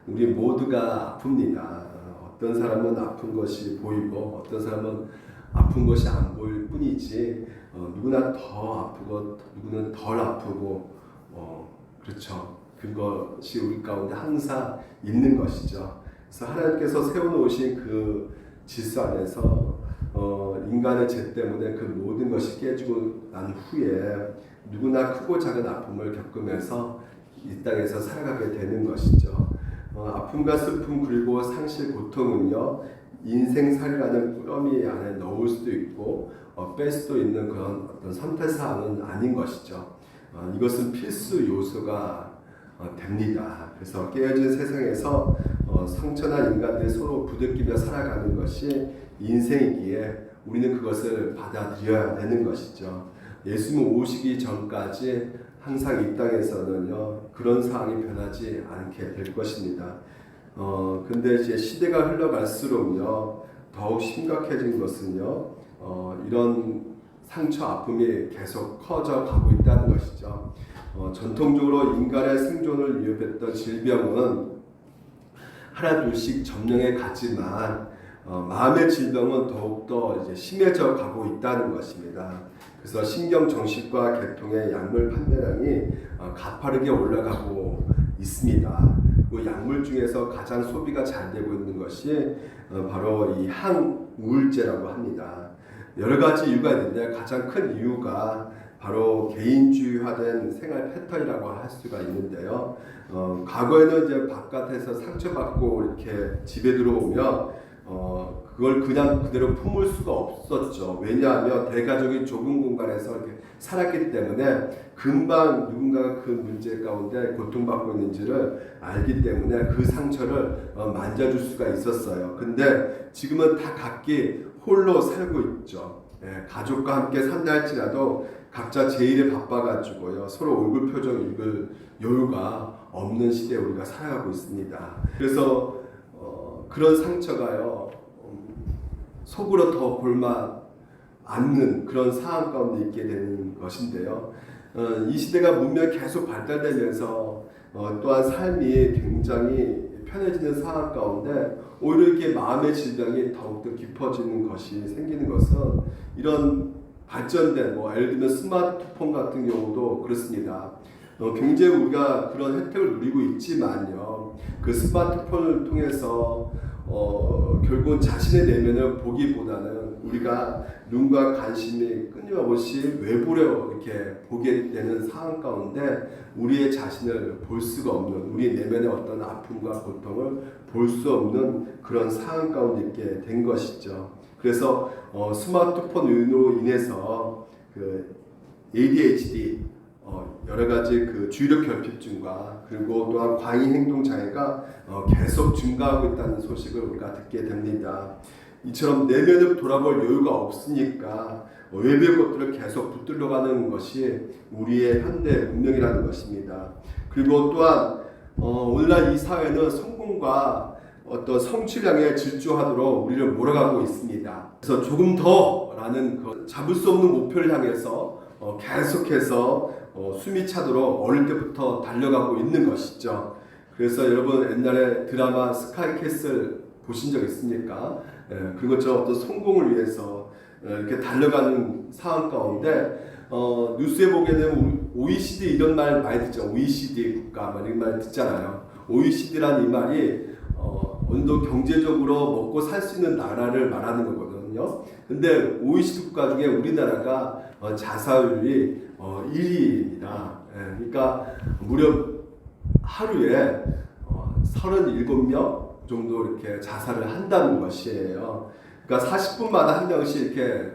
우리 모두가 아픕니다. 어떤 사람은 아픈 것이 보이고 어떤 사람은 아픈 것이 안 보일 뿐이지 누구나 더 아프고 누구는 덜 아프고 그렇죠. 그것이 우리 가운데 항상 있는 것이죠. 그래서 하나님께서 세워놓으신 그 질서 안에서 인간의 죄 때문에 그 모든 것이 깨지고 난 후에 누구나 크고 작은 아픔을 겪으면서 이 땅에서 살아가게 되는 것이죠. 아픔과 슬픔 그리고 상실 고통은요 인생살이라는 꾸러미 안에 넣을 수도 있고 뺄 수도 있는 그런 어떤 선택사항은 아닌 것이죠. 이것은 필수 요소가 됩니다. 그래서 깨어진 세상에서 상처난 인간들이 서로 부대끼며 살아가는 것이 인생이기에 우리는 그것을 받아들여야 되는 것이죠. 예수님 오시기 전까지 항상 이 땅에서는요 그런 상황이 변하지 않게 될 것입니다. 근데 이제 시대가 흘러갈수록요 더욱 심각해진 것은요 이런 상처 아픔이 계속 커져 가고 있다는 것이죠. 전통적으로 인간의 생존을 위협했던 질병은 하나둘씩 점령해 갔지만 마음의 질병은 더욱더 이제 심해져 가고 있다는 것입니다. 그래서 신경정신과 계통의 약물 판매량이 가파르게 올라가고 있습니다. 그 약물 중에서 가장 소비가 잘 되고 있는 것이 바로 이 항우울제라고 합니다. 여러 가지 이유가 있는데 가장 큰 이유가 바로 개인주의화된 생활 패턴이라고 할 수가 있는데요. 과거에는 이제 바깥에서 상처받고 이렇게 집에 들어오면 그걸 그냥 그대로 품을 수가 없었죠. 왜냐하면 대가족이 좁은 공간에서 이렇게 살았기 때문에 금방 누군가가 그 문제 가운데 고통받고 있는지를 알기 때문에 그 상처를 만져줄 수가 있었어요. 근데 지금은 다 각기 홀로 살고 있죠. 가족과 함께 산다 할지라도 각자 제 일에 바빠가지고요 서로 얼굴 표정 읽을 여유가 없는 시대에 우리가 살아가고 있습니다. 그래서 그런 상처가요 속으로 더 골마 앉는 그런 상황 가운데 있게 되는 것인데요. 이 시대가 문명이 계속 발달되면서 또한 삶이 굉장히 편해지는 상황 가운데 오히려 이렇게 마음의 질병이 더욱더 깊어지는 것이 생기는 것은 이런 발전된 예를 들면 스마트폰 같은 경우도 그렇습니다. 굉장히 우리가 그런 혜택을 누리고 있지만요. 그 스마트폰을 통해서 결국은 자신의 내면을 보기보다는 우리가 눈과 관심이 끊임없이 외부로 이렇게 보게 되는 상황 가운데 우리의 자신을 볼 수가 없는 우리 내면의 어떤 아픔과 고통을 볼 수 없는 그런 상황 가운데 있게 된 것이죠. 그래서 스마트폰으로 인해서 그 ADHD 여러 가지 그 주의력 결핍증과 그리고 또한 과잉 행동 장애가 계속 증가하고 있다는 소식을 우리가 듣게 됩니다. 이처럼 내면을 돌아볼 여유가 없으니까 외부의 것들을 계속 붙들려가는 것이 우리의 현대 문명이라는 것입니다. 그리고 또한 오늘날 이 사회는 성공과 어떤 성취량에 질주하도록 우리를 몰아가고 있습니다. 그래서 조금 더라는 잡을 수 없는 목표를 향해서 계속해서 숨이 차도록 어릴 때부터 달려가고 있는 것이죠. 그래서 여러분 옛날에 드라마 스카이캐슬 보신 적 있습니까? 그런 것처럼 어떤 성공을 위해서 이렇게 달려가는 상황 가운데 뉴스에 보게 되면 OECD 이런 말 많이 듣죠. OECD 국가 이런 말 듣잖아요. OECD라는 이 말이 어느 정도 경제적으로 먹고 살 수 있는 나라를 말하는 거거든요. 근데 OECD 국가 중에 우리나라가 자살률이 1위입니다. 그러니까 무려 하루에 37명 정도 이렇게 자살을 한다는 것이에요. 그러니까 40분마다 한 명씩 이렇게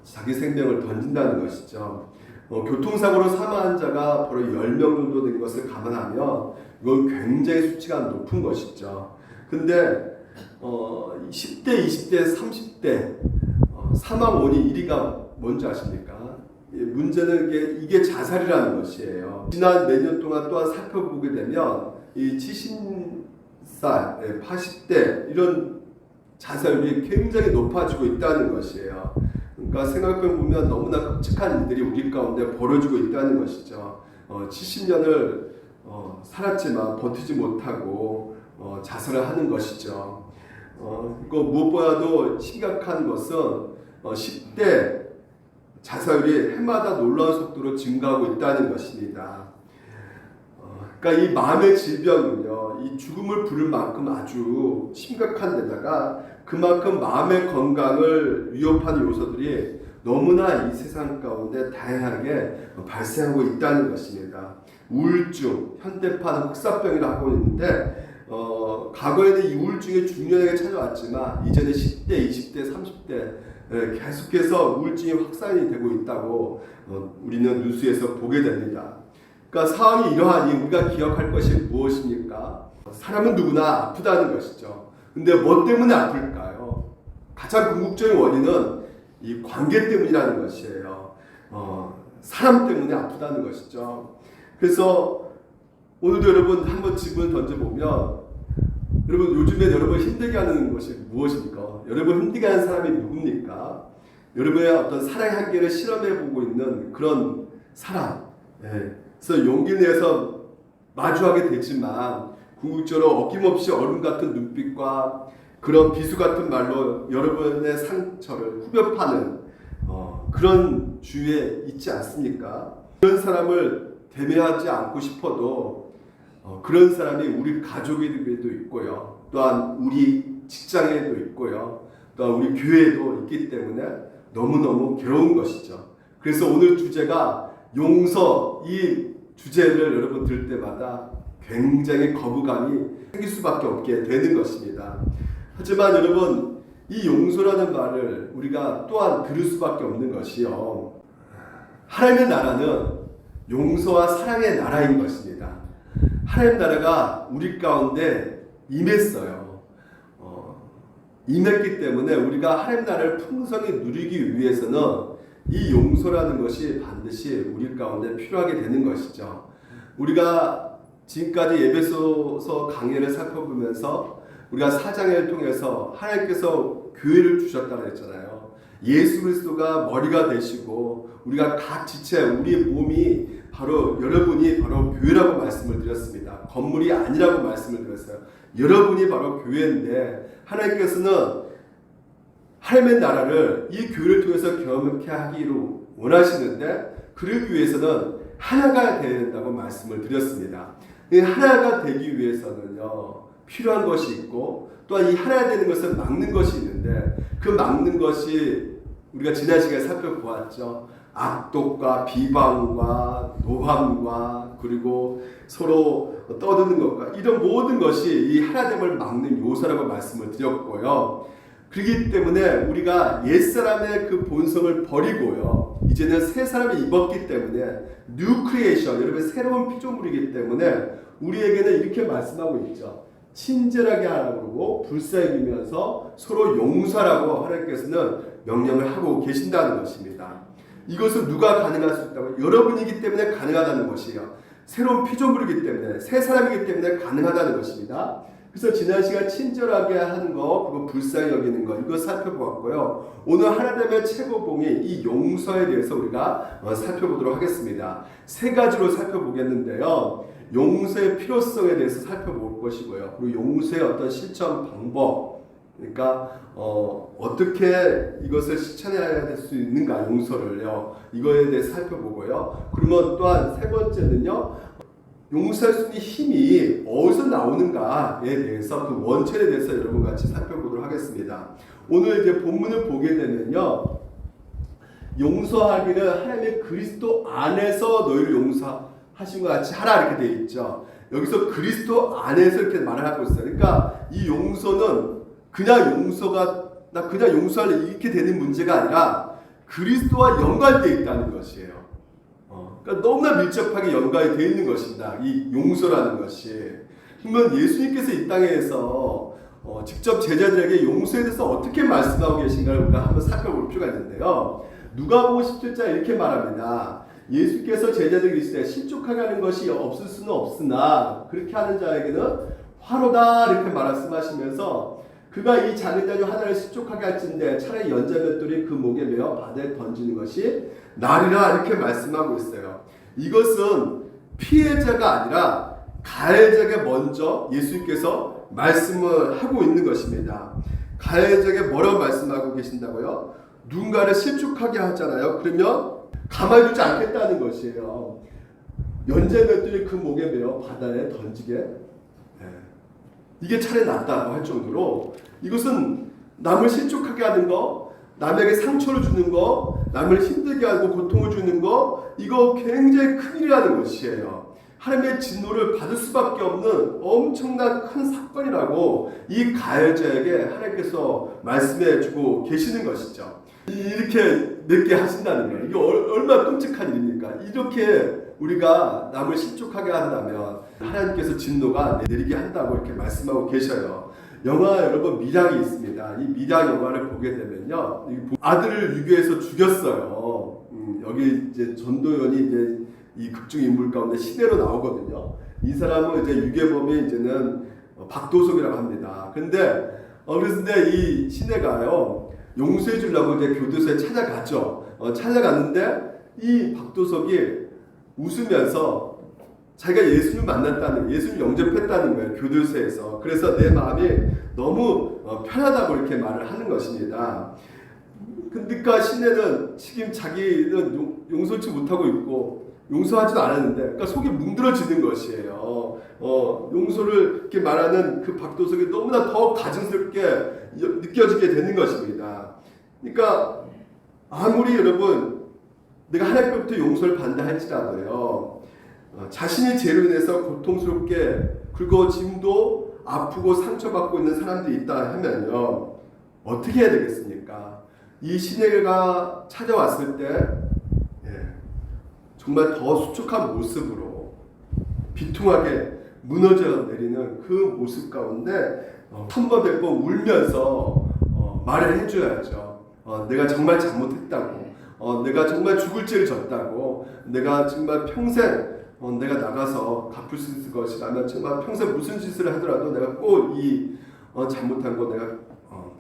자기 생명을 던진다는 것이죠. 교통사고로 사망한 자가 바로 10명 정도 된 것을 감안하면 이건 굉장히 수치가 높은 것이죠. 근데 10대, 20대, 30대 사망 원인 1위가 뭔지 아십니까? 문제는 이게 자살이라는 것이에요. 지난 몇 년 동안 또한 살펴보게 되면 이 70살, 80대 이런 자살률이 굉장히 높아지고 있다는 것이에요. 그러니까 생각해보면 너무나 끔찍한 일들이 우리 가운데 벌어지고 있다는 것이죠. 70년을 살았지만 버티지 못하고 자살을 하는 것이죠. 무엇보다도 심각한 것은 10대 자살률이 해마다 놀라운 속도로 증가하고 있다는 것입니다. 그러니까 이 마음의 질병은요, 이 죽음을 부를 만큼 아주 심각한 데다가 그만큼 마음의 건강을 위협하는 요소들이 너무나 이 세상 가운데 다양하게 발생하고 있다는 것입니다. 우울증, 현대판 흑사병이라고 하고 있는데 과거에는 이 우울증이 중년에게 찾아왔지만 이제는 10대, 20대, 30대 계속해서 우울증이 확산이 되고 있다고 우리는 뉴스에서 보게 됩니다. 그러니까 상황이 이러하니 우리가 기억할 것이 무엇입니까? 사람은 누구나 아프다는 것이죠. 근데 뭐 때문에 아플까요? 가장 궁극적인 원인은 이 관계 때문이라는 것이에요. 사람 때문에 아프다는 것이죠. 그래서 오늘도 여러분 한번 질문을 던져보면, 여러분 요즘에 여러분 힘들게 하는 것이 무엇입니까? 여러분 힘들게 하는 사람이 누굽니까? 여러분의 어떤 사랑의 한계를 실험해보고 있는 그런 사람. 그래서 용기를 내서 마주하게 되지만 궁극적으로 어김없이 얼음 같은 눈빛과 그런 비수 같은 말로 여러분의 상처를 후벼 파는 그런 주위에 있지 않습니까? 그런 사람을 대면하지 않고 싶어도 그런 사람이 우리 가족에도 있고요. 또한 우리 직장에도 있고요. 또한 우리 교회에도 있기 때문에 너무너무 괴로운 것이죠. 그래서 오늘 주제가 용서, 이 주제를 여러분 들을 때마다 굉장히 거부감이 생길 수밖에 없게 되는 것입니다. 하지만 여러분, 이 용서라는 말을 우리가 또한 들을 수밖에 없는 것이요, 하나님의 나라는 용서와 사랑의 나라인 것입니다. 하나님 나라가 우리 가운데 임했어요. 임했기 때문에 우리가 하나님 나라를 풍성히 누리기 위해서는 이 용서라는 것이 반드시 우리 가운데 필요하게 되는 것이죠. 우리가 지금까지 에베소서 강해를 살펴보면서 우리가 4장을 통해서 하나님께서 교회를 주셨다고 했잖아요. 예수 그리스도가 머리가 되시고 우리가 각 지체, 우리의 몸이 바로 여러분이 바로 교회라고 말씀을 드렸습니다. 건물이 아니라고 말씀을 드렸어요. 여러분이 바로 교회인데 하나님께서는 하나님의 나라를 이 교회를 통해서 경험케 하기로 원하시는데 그러기 위해서는 하나가 되어야 된다고 말씀을 드렸습니다. 이 하나가 되기 위해서는요, 필요한 것이 있고 또한 이 하나 되는 것을 막는 것이 있는데 그 막는 것이 우리가 지난 시간에 살펴보았죠. 악독과 비방과 노함과 그리고 서로 떠드는 것과 이런 모든 것이 이 하나됨을 막는 요소라고 말씀을 드렸고요. 그렇기 때문에 우리가 옛사람의 그 본성을 버리고요, 이제는 새 사람이 입었기 때문에 뉴 크리에이션, 여러분 새로운 피조물이기 때문에 우리에게는 이렇게 말씀하고 있죠. 친절하게 하라고 그러고 불쌍히 여기면서 서로 용서하라고 하나님께서는 명령을 하고 계신다는 것입니다. 이것은 누가 가능할 수 있다고? 여러분이기 때문에 가능하다는 것이에요. 새로운 피조물이기 때문에, 새 사람이기 때문에 가능하다는 것입니다. 그래서 지난 시간 친절하게 하는 거, 그리고 불쌍히 여기는 거, 이거 살펴보았고요. 오늘 하나님의 최고봉인 이 용서에 대해서 우리가 살펴보도록 하겠습니다. 세 가지로 살펴보겠는데요. 용서의 필요성에 대해서 살펴볼 것이고요. 그리고 용서의 어떤 실천 방법, 그러니까 어떻게 이것을 실천해야 될 수 있는가, 용서를요. 이거에 대해서 살펴보고요. 그러면 또한 세 번째는요, 용서할 수 있는 힘이 어디서 나오는가에 대해서 그 원천에 대해서 여러분 같이 살펴보도록 하겠습니다. 오늘 이제 본문을 보게 되면요, 용서하기를 하나님의 그리스도 안에서 너희를 용서하신 것 같이 하라 이렇게 되어 있죠. 여기서 그리스도 안에서 이렇게 말을 하고 있어요. 그러니까 이 용서는 그냥 용서가 나 그냥 용서할래 이렇게 되는 문제가 아니라 그리스도와 연관되어 있다는 것이에요. 그러니까 너무나 밀접하게 연관이 되어 있는 것입니다. 이 용서라는 것이. 그러면 예수님께서 이 땅에서 직접 제자들에게 용서에 대해서 어떻게 말씀하고 계신가를 우리가 한번 살펴볼 필요가 있는데요. 누가복음 17장 이렇게 말합니다. 예수께서 제자들에게 이르시되 실족하게 하는 것이 없을 수는 없으나 그렇게 하는 자에게는 화로다 이렇게 말씀하시면서 그가 이 작은 자녀 하나를 실족하게 할진대 차라리 연자맷돌이 그 목에 매어 바다에 던지는 것이 나으리라 이렇게 말씀하고 있어요. 이것은 피해자가 아니라 가해자에게 먼저 예수님께서 말씀을 하고 있는 것입니다. 가해자에게 뭐라고 말씀하고 계신다고요? 누군가를 실족하게 하잖아요. 그러면 가만히 두지 않겠다는 것이에요. 연재맷돌이 그 목에 매어 바다에 던지게, 이게 차라리 낫다고 할 정도로 이것은 남을 실족하게 하는 거, 남에게 상처를 주는 거, 남을 힘들게 하고 고통을 주는 거, 이거 굉장히 큰 일이라는 것이에요. 하나님의 진노를 받을 수밖에 없는 엄청난 큰 사건이라고 이 가해자에게 하나님께서 말씀해 주고 계시는 것이죠. 이렇게 맺게 하신다는 거예요. 이게 얼마나 끔찍한 일입니까? 이렇게 우리가 남을 실족하게 한다면 하나님께서 진노가 내리게 한다고 이렇게 말씀하고 계셔요. 영화 여러분 미량이 있습니다. 이 미량 영화를 보게 되면요, 아들을 유괴해서 죽였어요. 여기 이제 전도연이 이제 이 극중 인물 가운데 시대로 나오거든요. 이 사람은 이제 유괴범이 이제는 박도석이라고 합니다. 근데 그런데 이 시내가요 용서해 주려고 이제 교도소에 찾아갔죠. 찾아갔는데 이 박도석이 웃으면서 자기가 예수님을 만났다는, 예수님 영접했다는 거예요, 교도소에서. 그래서 내 마음이 너무 편하다고 이렇게 말을 하는 것입니다. 그러니까 시내는 지금 자기는 용서치 못하고 있고 용서하지도 않았는데, 그러니까 속이 뭉들어지는 것이에요. 용서를 이렇게 말하는 그 박도석이 너무나 더 가증스럽게 느껴지게 되는 것입니다. 그러니까 아무리 여러분 내가 하나님께로부터 용서를 받는다 할지라도요, 자신이 죄로 인해서 고통스럽게 긁어짐도 아프고 상처받고 있는 사람들이 있다 하면요, 어떻게 해야 되겠습니까? 이 시내가 찾아왔을 때 정말 더 수척한 모습으로 비통하게 무너져 내리는 그 모습 가운데 한 번 백 번 울면서 말을 해줘야죠. 내가 정말 잘못했다고, 내가 정말 죽을 죄를 졌다고, 내가 정말 평생 내가 나가서 갚을 수 있을 것이라면 정말 평생 무슨 짓을 하더라도 내가 꼭 이 잘못한 거 내가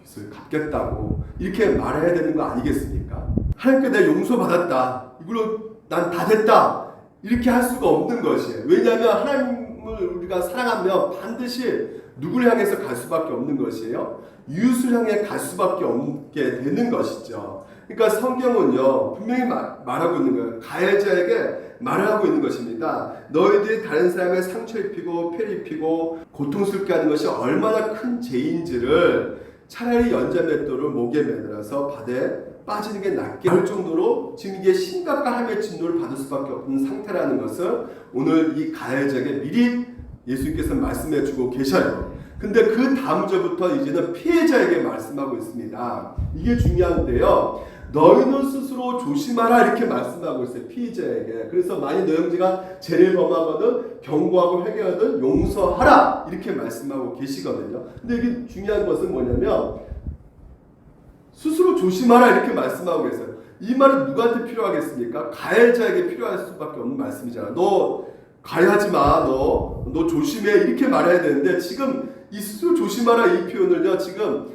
빚을 갚겠다고 이렇게 말해야 되는 거 아니겠습니까? 하나님께 내가 용서받았다, 이걸로 난 다 됐다, 이렇게 할 수가 없는 것이에요. 왜냐하면 하나님을 우리가 사랑하면 반드시 누구를 향해서 갈 수밖에 없는 것이에요? 이웃을 향해 갈 수밖에 없게 되는 것이죠. 그러니까 성경은요 분명히 말하고 있는 거예요. 가해자에게 말을 하고 있는 것입니다. 너희들이 다른 사람의 상처 입히고 폐 입히고 고통스럽게 하는 것이 얼마나 큰 죄인지를 차라리 연자맷돌을 목에 매달아서 바다에 빠지는 게 낫게 할 정도로 지금 이게 심각한 하나님의 진노를 받을 수밖에 없는 상태라는 것을 오늘 이 가해자에게 미리 예수님께서 말씀해 주고 계셔요. 근데 그 다음 절부터 이제는 피해자에게 말씀하고 있습니다. 이게 중요한데요, 너희는 스스로 조심하라 이렇게 말씀하고 있어요, 피해자에게. 그래서 만일 너 형제가 죄를 범하거든 경고하고 회개하든 용서하라 이렇게 말씀하고 계시거든요. 근데 이게 중요한 것은 뭐냐면 스스로 조심하라 이렇게 말씀하고 계세요. 이 말은 누구한테 필요하겠습니까? 가해자에게 필요할 수밖에 없는 말씀이잖아. 너 가해하지 마, 너 조심해 이렇게 말해야 되는데, 지금 이 스스로 조심하라 이 표현을요 지금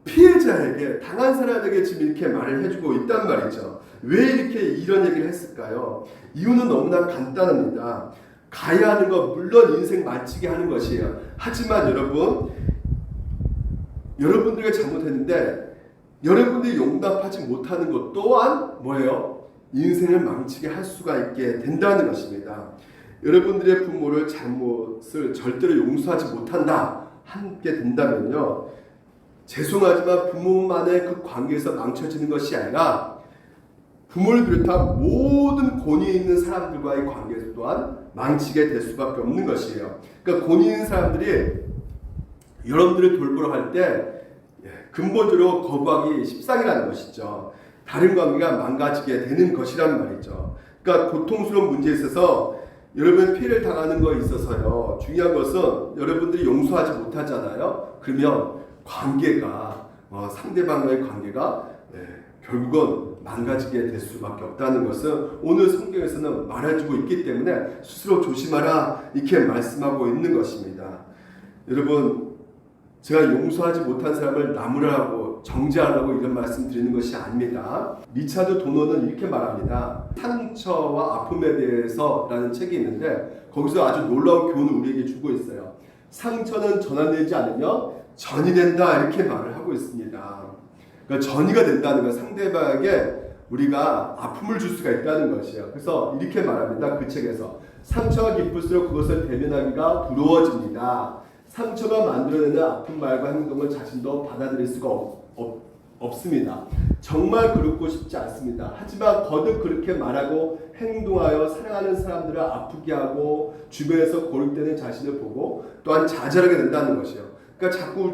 피해자에게, 당한 사람에게 지금 이렇게 말을 해주고 있단 말이죠. 왜 이렇게 이런 얘기를 했을까요? 이유는 너무나 간단합니다. 가해하는 것 물론 인생 마치게 하는 것이에요. 하지만 여러분들이 잘못했는데 여러분들이 용납하지 못하는 것 또한 뭐예요? 인생을 망치게 할 수가 있게 된다는 것입니다. 여러분들의 부모를 잘못을 절대로 용서하지 못한다 하게 된다면요, 죄송하지만 부모만의 그 관계에서 망쳐지는 것이 아니라 부모를 비롯한 모든 권위 있는 사람들과의 관계 또한 망치게 될 수밖에 없는 것이에요. 그러니까 권위 있는 사람들이 여러분들을 돌보러 갈 때 근본적으로 거부하기 십상이라는 것이죠. 다른 관계가 망가지게 되는 것이란 말이죠. 그러니까 고통스러운 문제에 있어서 여러분 피해를 당하는 거에 있어서요, 중요한 것은 여러분들이 용서하지 못하잖아요. 그러면 관계가 상대방과의 관계가 결국은 망가지게 될 수밖에 없다는 것은 오늘 성경에서는 말해주고 있기 때문에 스스로 조심하라 이렇게 말씀하고 있는 것입니다. 여러분 제가 용서하지 못한 사람을 나무라고 정죄하라고 이런 말씀 드리는 것이 아닙니다. 리차드 도너는 이렇게 말합니다. 상처와 아픔에 대해서라는 책이 있는데 거기서 아주 놀라운 교훈을 우리에게 주고 있어요. 상처는 전환되지 않으며 전이 된다 이렇게 말을 하고 있습니다. 그러니까 전이가 된다는 건 상대방에게 우리가 아픔을 줄 수가 있다는 것이에요. 그래서 이렇게 말합니다. 그 책에서 상처가 깊을수록 그것을 대면하기가 두려워집니다. 상처가 만들어내는 아픈 말과 행동을 자신도 받아들일 수가 없습니다. 정말 그렇고 싶지 않습니다. 하지만 거듭 그렇게 말하고 행동하여 사랑하는 사람들을 아프게 하고 주변에서 고립되는 자신을 보고 또한 좌절하게 된다는 것이에요. 그러니까 자꾸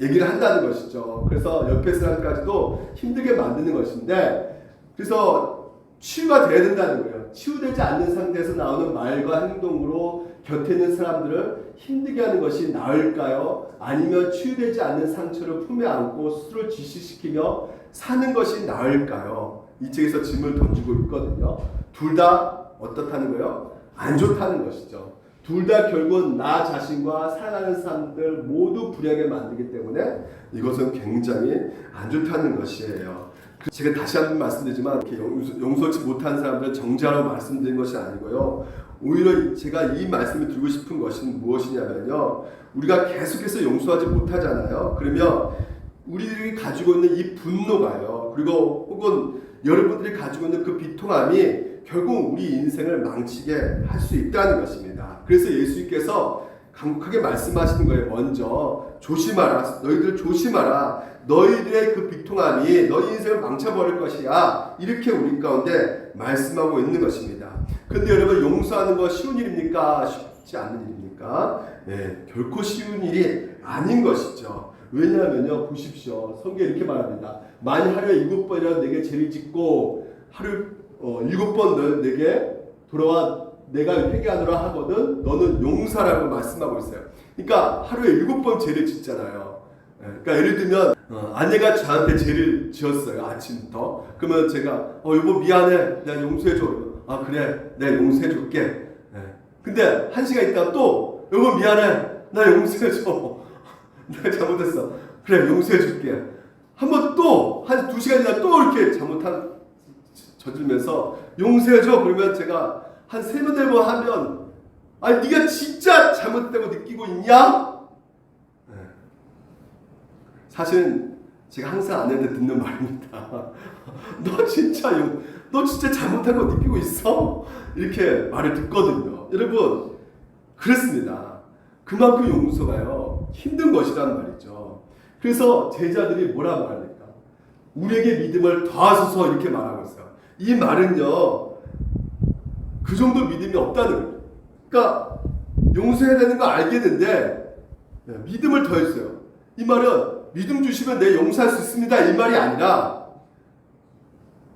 얘기를 한다는 것이죠. 그래서 옆에 사람까지도 힘들게 만드는 것인데, 그래서 치유가 돼야 된다는 거예요. 치유되지 않는 상태에서 나오는 말과 행동으로 곁에 있는 사람들을 힘들게 하는 것이 나을까요? 아니면 치유되지 않는 상처를 품에 안고 스스로 지시시키며 사는 것이 나을까요? 이 책에서 질문을 던지고 있거든요. 둘 다 어떻다는 거예요? 안 좋다는 것이죠. 둘 다 결국은 나 자신과 사랑하는 사람들 모두 불행하게 만들기 때문에 이것은 굉장히 안 좋다는 것이에요. 제가 다시 한번 말씀드리지만 이렇게 용서치 못한 사람들을 정죄하라고 말씀드린 것이 아니고요. 오히려 제가 이 말씀을 드리고 싶은 것은 무엇이냐면요. 우리가 계속해서 용서하지 못하잖아요. 그러면 우리들이 가지고 있는 이 분노가요. 그리고 혹은 여러분들이 가지고 있는 그 비통함이 결국 우리 인생을 망치게 할 수 있다는 것입니다. 그래서 예수님께서 강력하게 말씀하시는 거예요. 먼저 조심하라. 너희들 조심하라. 너희들의 그 비통함이 너희 인생을 망쳐버릴 것이야. 이렇게 우리 가운데 말씀하고 있는 것입니다. 근데 여러분, 용서하는 거 쉬운 일입니까? 쉽지 않은 일입니까? 네, 결코 쉬운 일이 아닌 것이죠. 왜냐하면요, 보십시오. 성경에 이렇게 말합니다. 만일 하루에 7번이라도 내게 죄를 짓고 하루 7번 내게 돌아와 내가 회개하노라 하거든 너는 용서라고 말씀하고 있어요. 그러니까 하루에 7번 죄를 짓잖아요. 그러니까 예를 들면 아내가 저한테 죄를 지었어요. 아침부터. 그러면 제가 여보 미안해. 내가 용서해줘. 아 그래 내가 용서해줄게. 근데 1시간 있다가 또 여보 미안해. 나 용서해줘. 내가 잘못했어. 그래 용서해줄게. 한번 또 한 2시간 지나 또 이렇게 저질면서 용서해줘. 그러면 제가 한 3번 4번 하면 아니 네가 진짜 잘못되고 느끼고 있냐? 사실은 제가 항상 아내한테 듣는 말입니다. 너 진짜 잘못한 거 느끼고 있어? 이렇게 말을 듣거든요. 여러분 그렇습니다. 그만큼 용서가요 힘든 것이란 말이죠. 그래서 제자들이 뭐라 말합니까? 우리에게 믿음을 더하소서 이렇게 말하고 있어요. 이 말은요 그 정도 믿음이 없다는 거예요. 그러니까 용서해야 되는 거 알겠는데 믿음을 더해주세요. 이 말은 믿음 주시면 내 용서할 수 있습니다 이 말이 아니라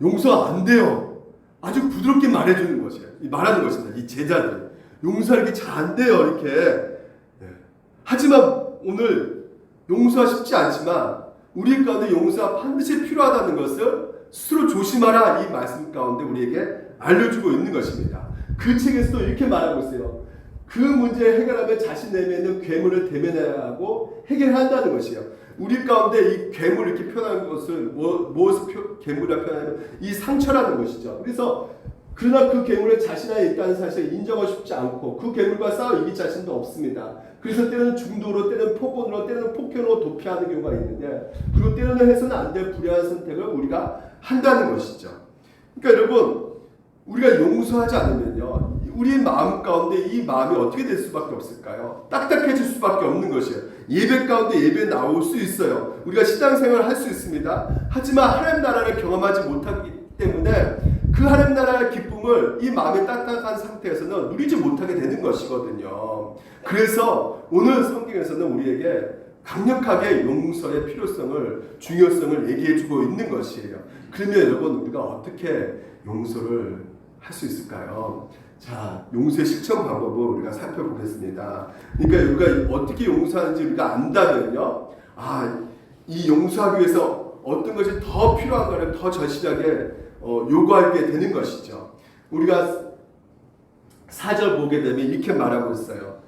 용서 안 돼요. 아주 부드럽게 말해주는 것이에요. 말하는 것입니다. 이 제자들이 용서하기 잘 안 돼요 이렇게. 하지만 오늘 용서가 쉽지 않지만 우리 가운데 용서가 반드시 필요하다는 것을 스스로 조심하라 이 말씀 가운데 우리에게 알려주고 있는 것입니다. 그 책에서도 이렇게 말하고 있어요. 그 문제를 해결하면 자신 내면에 있는 괴물을 대면해야 하고 해결한다는 것이에요. 우리 가운데 이 괴물 이렇게 표현하는 것을 무엇을 괴물이라 표현하면 이 상처라는 것이죠. 그래서 그러나 그 괴물을 자신 안에 있다는 사실을 인정하고 싶지 않고 그 괴물과 싸워 이길 자신도 없습니다. 그래서 때로는 중도로, 때로는 폭언으로, 때로는 폭행으로 도피하는 경우가 있는데 그리고 때로는 해서는 안 될 불의한 선택을 우리가 한다는 것이죠. 그러니까 여러분 우리가 용서하지 않으면요 우리의 마음 가운데 이 마음이 어떻게 될 수밖에 없을까요? 딱딱해질 수밖에 없는 것이에요. 예배 가운데 예배 나올 수 있어요. 우리가 신앙생활을 할 수 있습니다. 하지만 하나님 나라를 경험하지 못하기 때문에 그 하나님 나라의 기쁨을 이 마음이 딱딱한 상태에서는 누리지 못하게 되는 것이거든요. 그래서 오늘 성경에서는 우리에게 강력하게 용서의 필요성을, 중요성을 얘기해주고 있는 것이에요. 그러면 여러분 우리가 어떻게 용서를 할 수 있을까요? 자, 용서의 실천 방법을 우리가 살펴보겠습니다. 그러니까 우리가 어떻게 용서하는지 우리가 안다면요, 이 용서하기 위해서 어떤 것이 더 필요한가를 더 절실하게 요구하게 되는 것이죠. 우리가 4절 보게 되면 이렇게 말하고 있어요.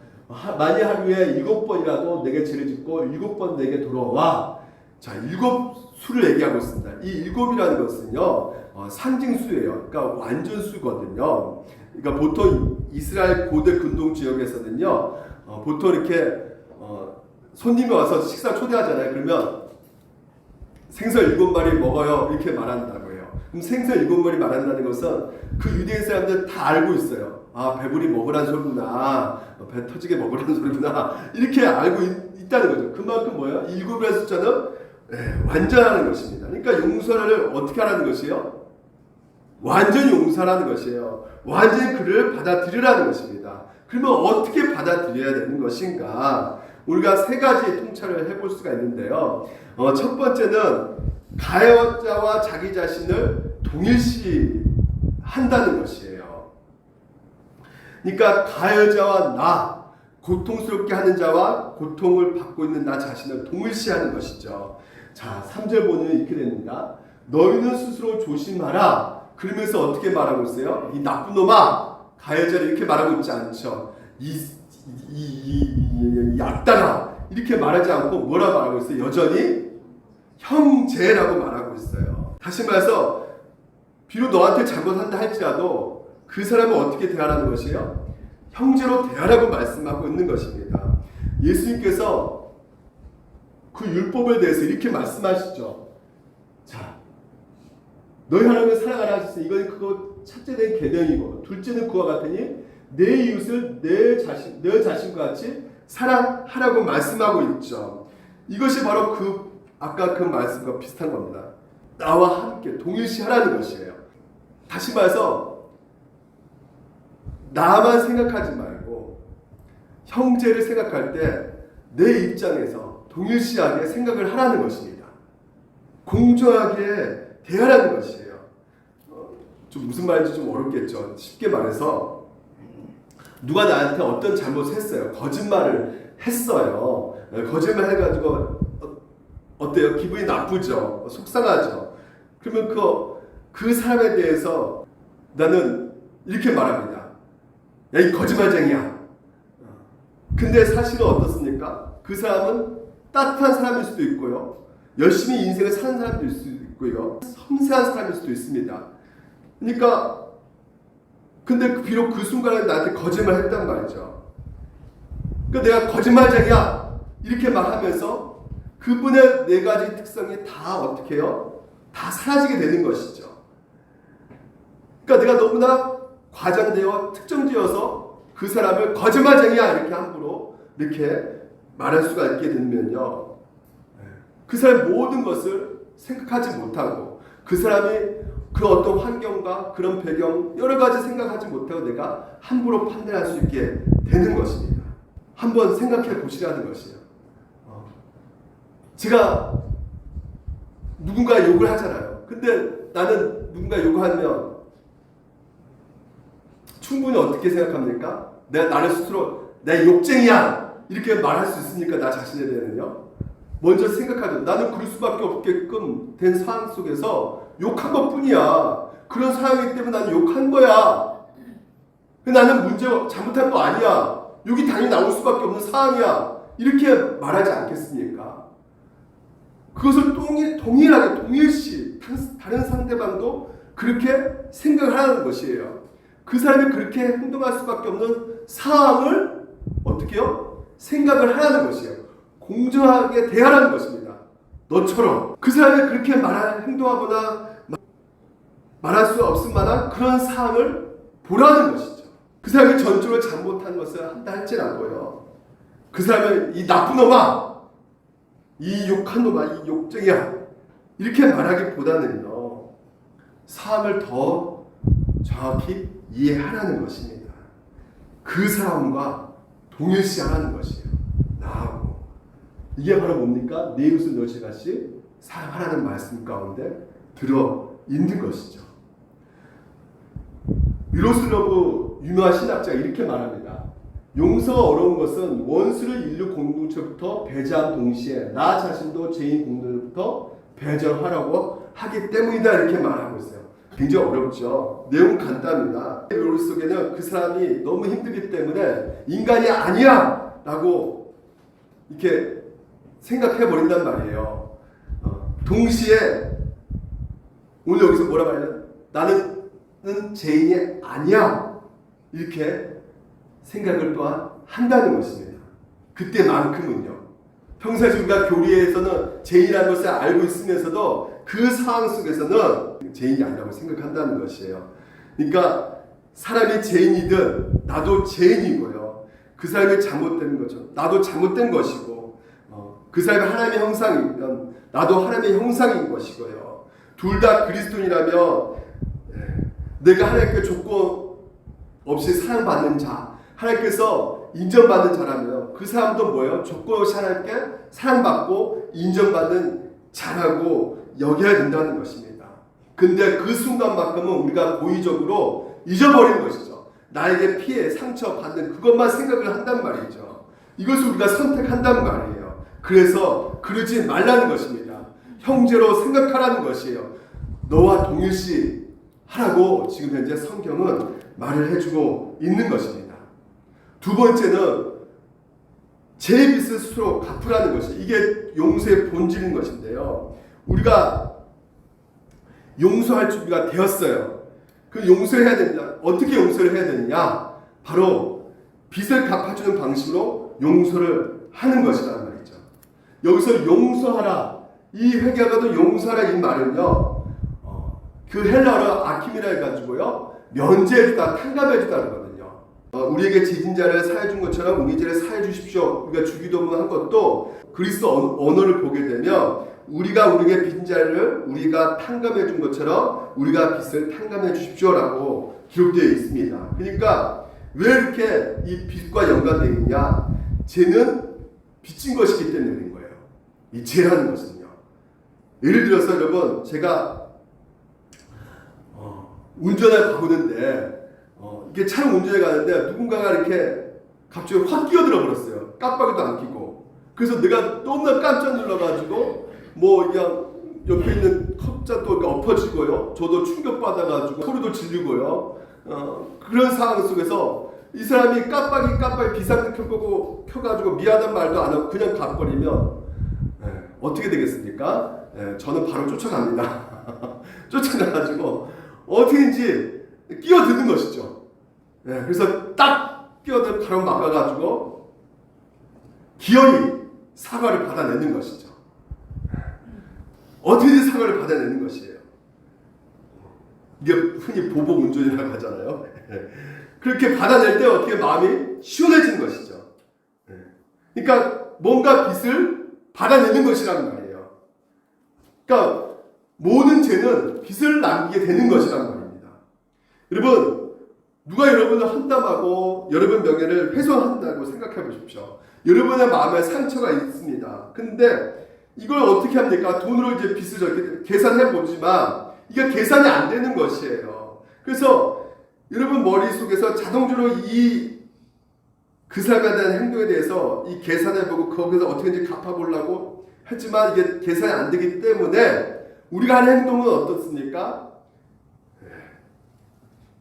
만일 하루에 7번이라도 내게 죄를 짓고 7번 내게 돌아와. 자, 7수를 얘기하고 있습니다. 이 7이라는 것은요, 상징수예요. 그러니까 완전수거든요. 그러니까 보통 이스라엘 고대 근동 지역에서는요, 보통 이렇게 손님이 와서 식사 초대하잖아요. 그러면 생선 7마리 먹어요. 이렇게 말한다고 해요. 그럼 생선 7마리 말한다는 것은 그 유대인 사람들 다 알고 있어요. 아, 배부리 먹으란 소리구나. 배 터지게 먹으란 소리구나. 이렇게 알고 있다는 거죠. 그만큼 뭐예요? 7이라는 숫자는 완전하는 것입니다. 그러니까 용서를 어떻게 하라는 것이에요? 완전히 용서하라는 것이에요. 완전히 그를 받아들이라는 것입니다. 그러면 어떻게 받아들여야 되는 것인가? 우리가 3가지 통찰을 해볼 수가 있는데요. 첫 번째는 가해자와 자기 자신을 동일시 한다는 것이에요. 그러니까 가해자와 나, 고통스럽게 하는 자와 고통을 받고 있는 나 자신을 동일시하는 것이죠. 자, 3절 보면 이렇게 됩니다. 너희는 스스로 조심하라. 그러면서 어떻게 말하고 있어요? 이 나쁜 놈아, 가해자를 이렇게 말하고 있지 않죠. 이 악당아, 이렇게 말하지 않고 뭐라 말하고 있어요? 여전히 형제라고 말하고 있어요. 다시 말해서 비록 너한테 잘못한다 할지라도 그 사람을 어떻게 대하라는 것이에요? 형제로 대하라고 말씀하고 있는 것입니다. 예수님께서 그 율법에 대해서 이렇게 말씀하시죠. 자, 너희 하나님을 사랑하라 하셨으니 이건 그거 첫째 된 계명이고, 둘째는 그와 같으니 내 이웃을 내 자신과 같이 사랑하라고 말씀하고 있죠. 이것이 바로 아까 그 말씀과 비슷한 겁니다. 나와 함께 동일시하라는 것이에요. 다시 말해서 나만 생각하지 말고 형제를 생각할 때 내 입장에서 동일시하게 생각을 하라는 것입니다. 공정하게 대하라는 것이에요. 좀 무슨 말인지 좀 어렵겠죠. 쉽게 말해서 누가 나한테 어떤 잘못을 했어요. 거짓말을 했어요. 거짓말 해가지고 어때요? 기분이 나쁘죠. 속상하죠. 그러면 그 사람에 대해서 나는 이렇게 말합니다. 야, 이 거짓말쟁이야. 근데 사실은 어떻습니까? 그 사람은 따뜻한 사람일 수도 있고요. 열심히 인생을 사는 사람일 수도 있고요. 섬세한 사람일 수도 있습니다. 그러니까 근데 비록 그 순간에 나한테 거짓말 했단 말이죠. 그러니까 내가 거짓말쟁이야 이렇게 말하면서 그분의 4가지 특성이 다 어떻게 해요? 다 사라지게 되는 것이죠. 그러니까 내가 너무나 과장되어 특정지어서 그 사람을 거짓말쟁이야 이렇게 함부로 이렇게 말할 수가 있게 되면요, 그 사람의 모든 것을 생각하지 못하고 그 사람이 그 어떤 환경과 그런 배경 여러 가지 생각하지 못하고 내가 함부로 판단할 수 있게 되는 것입니다. 한번 생각해 보시라는 것이에요. 제가 누군가 욕을 하잖아요. 근데 나는 누군가 욕을 하면 충분히 어떻게 생각합니까? 내가 나를 스스로 내 욕쟁이야 이렇게 말할 수 있습니까? 나 자신에 대해는요. 먼저 생각하죠. 나는 그럴 수밖에 없게끔 된 상황 속에서 욕한 것뿐이야. 그런 상황이기 때문에 나는 욕한 거야. 나는 문제 잘못한 거 아니야. 욕이 당연히 나올 수밖에 없는 상황이야. 이렇게 말하지 않겠습니까? 그것을 동일하게 동일시 다른 상대방도 그렇게 생각을 하는 것이에요. 그 사람이 그렇게 행동할 수밖에 없는 상황을 어떻게 해요? 생각을 하라는 것이에요. 공정하게 대하라는 것입니다. 너처럼 그 사람이 그렇게 행동하거나 말할 수 없을 만한 그런 상황을 보라는 것이죠. 그 사람이 전적으로 잘못한 것을 한다 할지라도요, 그 사람은 이 나쁜 놈아, 이 욕한 놈아, 이 욕쟁이야 이렇게 말하기보다는요, 상황을 더 정확히 이해하라는 것입니다. 그 사람과 동일시하라는 것이에요. 나하고. 이게 바로 뭡니까? 내 이웃을 너희같이 사랑하라는 말씀 가운데 들어있는 것이죠. 미로슬로브 유명한 신학자가 이렇게 말합니다. 용서가 어려운 것은 원수를 인류 공동체부터 배제한 동시에 나 자신도 죄인 공동체부터 배제하라고 하기 때문이다 이렇게 말하고 있어요. 굉장히 어렵죠. 내용 간단합니다. 머릿속에는 그 사람이 너무 힘들기 때문에 인간이 아니야 라고 이렇게 생각해 버린단 말이에요. 동시에 오늘 여기서 뭐라 말해요? 나는 죄인이 아니야 이렇게 생각을 또한 한다는 것입니다. 그때만큼은요. 평소에 우리가 교리에서는 죄인이라는 것을 알고 있으면서도 그 상황 속에서는 죄인이 아니라고 생각한다는 것이에요. 그러니까 사람이 죄인이든 나도 죄인이고요. 그 사람이 잘못된 거죠. 나도 잘못된 것이고 그 사람이 하나님의 형상이면 나도 하나님의 형상인 것이고요. 둘 다 그리스도인이라면 내가 하나님께 조건 없이 사랑받는 자, 하나님께서 인정받는 자라면 그 사람도 뭐예요? 조건 없이 하나님께 사랑받고 인정받는 자라고 여겨야 된다는 것입니다. 근데 그 순간만큼은 우리가 고의적으로 잊어버린 것이죠. 나에게 피해, 상처 받는 그것만 생각을 한단 말이죠. 이것을 우리가 선택한단 말이에요. 그래서 그러지 말라는 것입니다. 형제로 생각하라는 것이에요. 너와 동일시 하라고 지금 현재 성경은 말을 해주고 있는 것입니다. 두 번째는 제 빚을 스스로 갚으라는 것이 이게 용서의 본질인 것인데요. 우리가 용서할 준비가 되었어요. 그 용서해야 됩니다. 어떻게 용서를 해야 되느냐? 바로 빚을 갚아주는 방식으로 용서를 하는 것이라는 말이죠. 여기서 용서하라, 이 회개하고도 용서하라 이 말은요, 그 헬라어로 아킴이라 해가지고요, 면제해주다, 탕감해주다 그러거든요. 우리에게 지진자를 사해준 것처럼 우리 죄를 사해 주십시오. 우리가 주기도문 한 것도 그리스도 언어를 보게 되면 우리가 우리에게 빚진 자를 우리가 탕감해 준 것처럼 우리가 빚을 탕감해 주십시오라고 기록되어 있습니다. 그러니까 왜 이렇게 이 빚과 연관되어 있냐? 죄는 빚진 것이기 때문에 그런 거예요. 이 죄라는 것은요. 예를 들어서 여러분, 제가 운전을 가보는데 이게 차를 운전해 가는데 누군가가 이렇게 갑자기 확 끼어들어 버렸어요. 깜빡이도 안 켜고. 그래서 내가 너무나 깜짝 놀라가지고 뭐 그냥 옆에 있는 컵잔도 엎어지고요. 저도 충격받아가지고 소리도 지르고요. 그런 상황 속에서 이 사람이 깜빡이 비상등 켜가지고 미안한 말도 안 하고 그냥 가버리면 어떻게 되겠습니까? 저는 바로 쫓아갑니다. 쫓아가가지고 어떻게든지 끼어드는 것이죠. 그래서 딱 끼어들 바로 막아가지고 기어이 사과를 받아내는 것이죠. 어떻게든 사과를 받아내는 것이에요. 이게 흔히 보복 운전이라고 하잖아요. 그렇게 받아낼 때 어떻게 마음이 시원해지는 것이죠. 그러니까 뭔가 빚을 받아내는 것이라는 말이에요. 그러니까 모든 죄는 빚을 남기게 되는 것이란 말입니다. 여러분, 누가 여러분을 헌담하고 여러분 명예를 훼손한다고 생각해 보십시오. 여러분의 마음에 상처가 있습니다. 근데 이걸 어떻게 합니까? 돈으로 이제 빚을 저렇게 계산해 보지만 이게 계산이 안 되는 것이에요. 그래서 여러분 머릿속에서 자동적으로 그 사람에 대한 행동에 대해서 이 계산해 보고 거기서 어떻게든지 갚아보려고 했지만 이게 계산이 안 되기 때문에 우리가 하는 행동은 어떻습니까?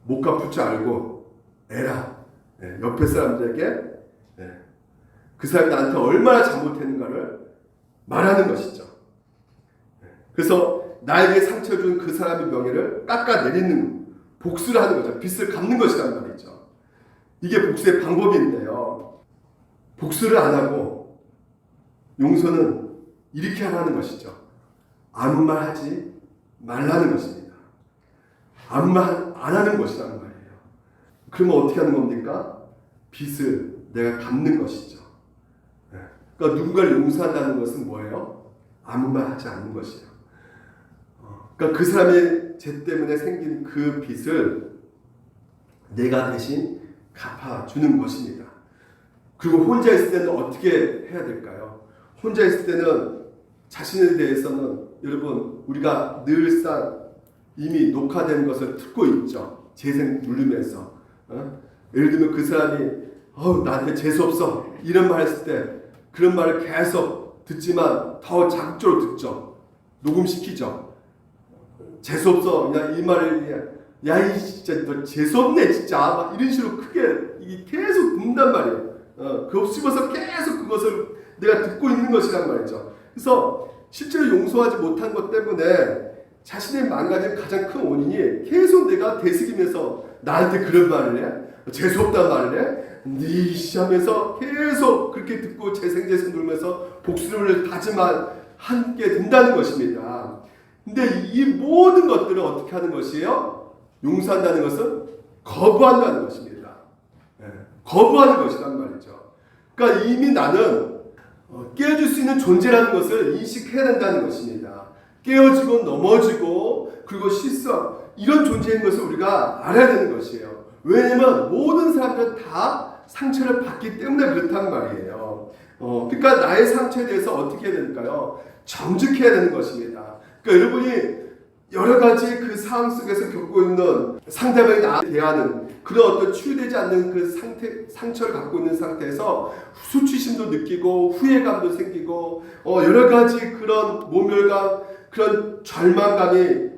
못 갚을 줄 알고 에라. 옆에 사람들에게 그 사람이 나한테 얼마나 잘못했는가를 말하는 것이죠. 그래서 나에게 상처 준 그 사람의 명예를 깎아내리는 복수를 하는 거죠. 빚을 갚는 것이란 말이죠. 이게 복수의 방법인데요. 복수를 안 하고 용서는 이렇게 하라는 것이죠. 아무 말 하지 말라는 것입니다. 아무 말 안 하는 것이라는 말이에요. 그러면 어떻게 하는 겁니까? 빚을 내가 갚는 것이죠. 그러니까 누군가를 용서한다는 것은 뭐예요? 아무 말 하지 않는 것이에요. 그러니까 그 사람의 죄 때문에 생긴 그 빚을 내가 대신 갚아주는 것입니다. 그리고 혼자 있을 때는 어떻게 해야 될까요? 혼자 있을 때는 자신에 대해서는 여러분 우리가 늘상 이미 녹화된 것을 듣고 있죠. 재생 누르면서 예를 들면 그 사람이 나한테 재수없어 이런 말 했을 때 그런 말을 계속 듣지만 더 자극적으로 듣죠. 녹음시키죠. 재수없어. 그냥 이 말을 야, 이 진짜 너 재수없네 진짜. 막 이런 식으로 크게 이게 계속 듣는단 말이에요. 곱씹어서 계속 그것을 내가 듣고 있는 것이란 말이죠. 그래서 실제로 용서하지 못한 것 때문에 자신의 망가진 가장 큰 원인이 계속 내가 되새기면서 나한테 그런 말을 해? 재수없단 말을 해? 니씨 하면서 계속 그렇게 듣고 재생재생 돌면서 복수를 다짐하게 된다는 것입니다. 근데 이 모든 것들을 어떻게 하는 것이에요? 용서한다는 것은 거부한다는 것입니다. 거부하는 것이란 말이죠. 그러니까 이미 나는 깨어질 수 있는 존재라는 것을 인식해야 된다는 것입니다. 깨어지고 넘어지고 그리고 실수 이런 존재인 것을 우리가 알아야 되는 것이에요. 왜냐하면 모든 사람들은 다 상처를 받기 때문에 그렇단 말이에요. 그러니까 나의 상처에 대해서 어떻게 해야 될까요? 정직해야 되는 것입니다. 그러니까 여러분이 여러 가지 그 상황 속에서 겪고 있는 상대방이 나한테 대하는 그런 어떤 치유되지 않는 그 상처를 갖고 있는 상태에서 수치심도 느끼고 후회감도 생기고 여러 가지 그런 모멸감, 그런 절망감이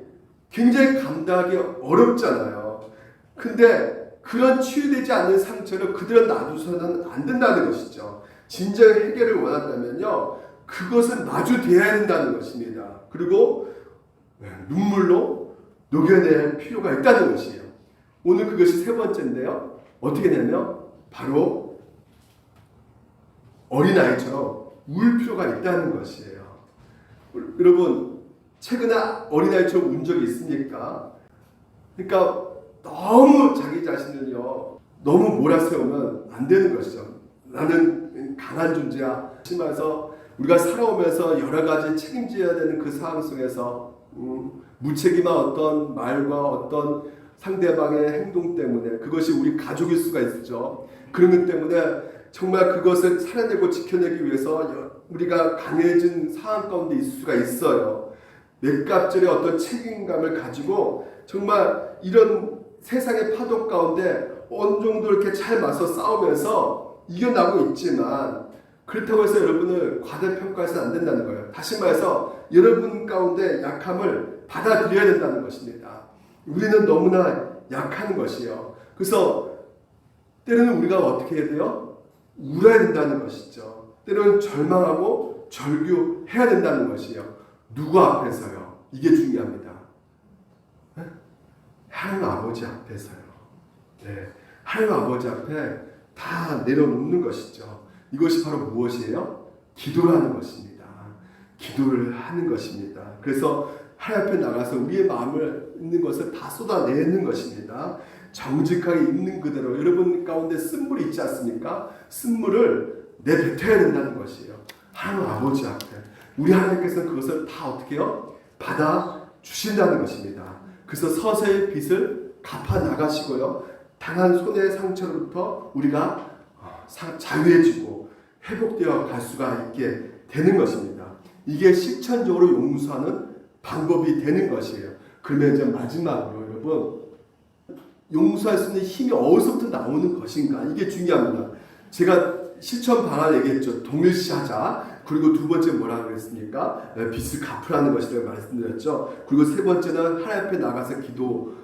굉장히 감당하기 어렵잖아요. 근데 그런 치유되지 않는 상처를 그대로 놔두서는 안 된다는 것이죠. 진정 해결을 원한다면요, 그것은 마주 대해야 된다는 것입니다. 그리고 눈물로 녹여낼 필요가 있다는 것이에요. 오늘 그것이 세 번째인데요. 어떻게 되냐면 바로 어린아이처럼 울 필요가 있다는 것이에요. 여러분 최근에 어린아이처럼 운 적이 있습니까? 그러니까 너무 자기 자신을요 너무 몰아세우면 안 되는 것이죠. 나는 강한 존재야. 심해서 우리가 살아오면서 여러 가지 책임져야 되는 그 상황 속에서 무책임한 어떤 말과 어떤 상대방의 행동 때문에 그것이 우리 가족일 수가 있죠. 그런 것 때문에 정말 그것을 살아내고 지켜내기 위해서 우리가 강해진 상황 가운데 있을 수가 있어요. 맷값질의 어떤 책임감을 가지고 정말 이런 세상의 파도 가운데 어느 정도 이렇게 잘 맞서 싸우면서 이겨나고 있지만 그렇다고 해서 여러분을 과대평가해서는 안 된다는 거예요. 다시 말해서 여러분 가운데 약함을 받아들여야 된다는 것입니다. 우리는 너무나 약한 것이에요. 그래서 때로는 우리가 어떻게 해야 돼요? 울어야 된다는 것이죠. 때로는 절망하고 절규해야 된다는 것이에요. 누구 앞에서요? 이게 중요합니다. 하나님 아버지 앞에서요. 하나님 아버지 앞에 다 내려놓는 것이죠. 이것이 바로 무엇이에요? 기도를 하는 것입니다. 기도를 하는 것입니다. 그래서 하나님 앞에 나가서 우리의 마음을 있는 것을 다 쏟아내는 것입니다. 정직하게 있는 그대로 여러분 가운데 쓴물이 있지 않습니까? 쓴물을 내뱉어야 된다는 것이에요. 하나님 아버지 앞에 우리 하나님께서는 그것을 다 어떻게 해요? 받아 주신다는 것입니다. 그래서 서서히 빚을 갚아 나가시고요. 당한 손의 상처로부터 우리가 자유해지고 회복되어 갈 수가 있게 되는 것입니다. 이게 실천적으로 용서하는 방법이 되는 것이에요. 그러면 이제 마지막으로 여러분 용서할 수 있는 힘이 어디서부터 나오는 것인가 이게 중요합니다. 제가 실천 방안 얘기했죠. 동일시하자. 그리고 두 번째 뭐라고 그랬습니까? 빚을 갚으라는 것이라고 말씀드렸죠. 그리고 세 번째는 하나님 앞에 나가서 기도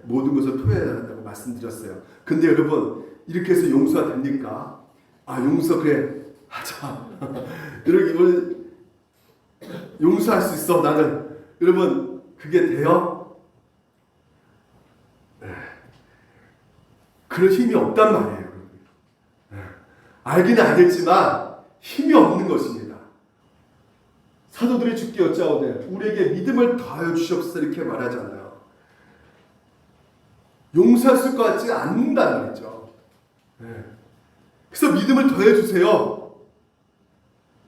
모든 것을 토해야 한다고 말씀드렸어요. 근데 여러분 이렇게 해서 용서가 됩니까? 용서 그래 하자. 여러분 용서할 수 있어 나는. 여러분 그게 돼요? 그런 힘이 없단 말이에요. 알기는 알겠지만 힘이 없는 것입니다. 사도들이 주께 여짜오되 우리에게 믿음을 더하여 주시옵소서 이렇게 말하잖아요. 용서할 수 같지 않는다는 말이죠. 그래서 믿음을 더해 주세요.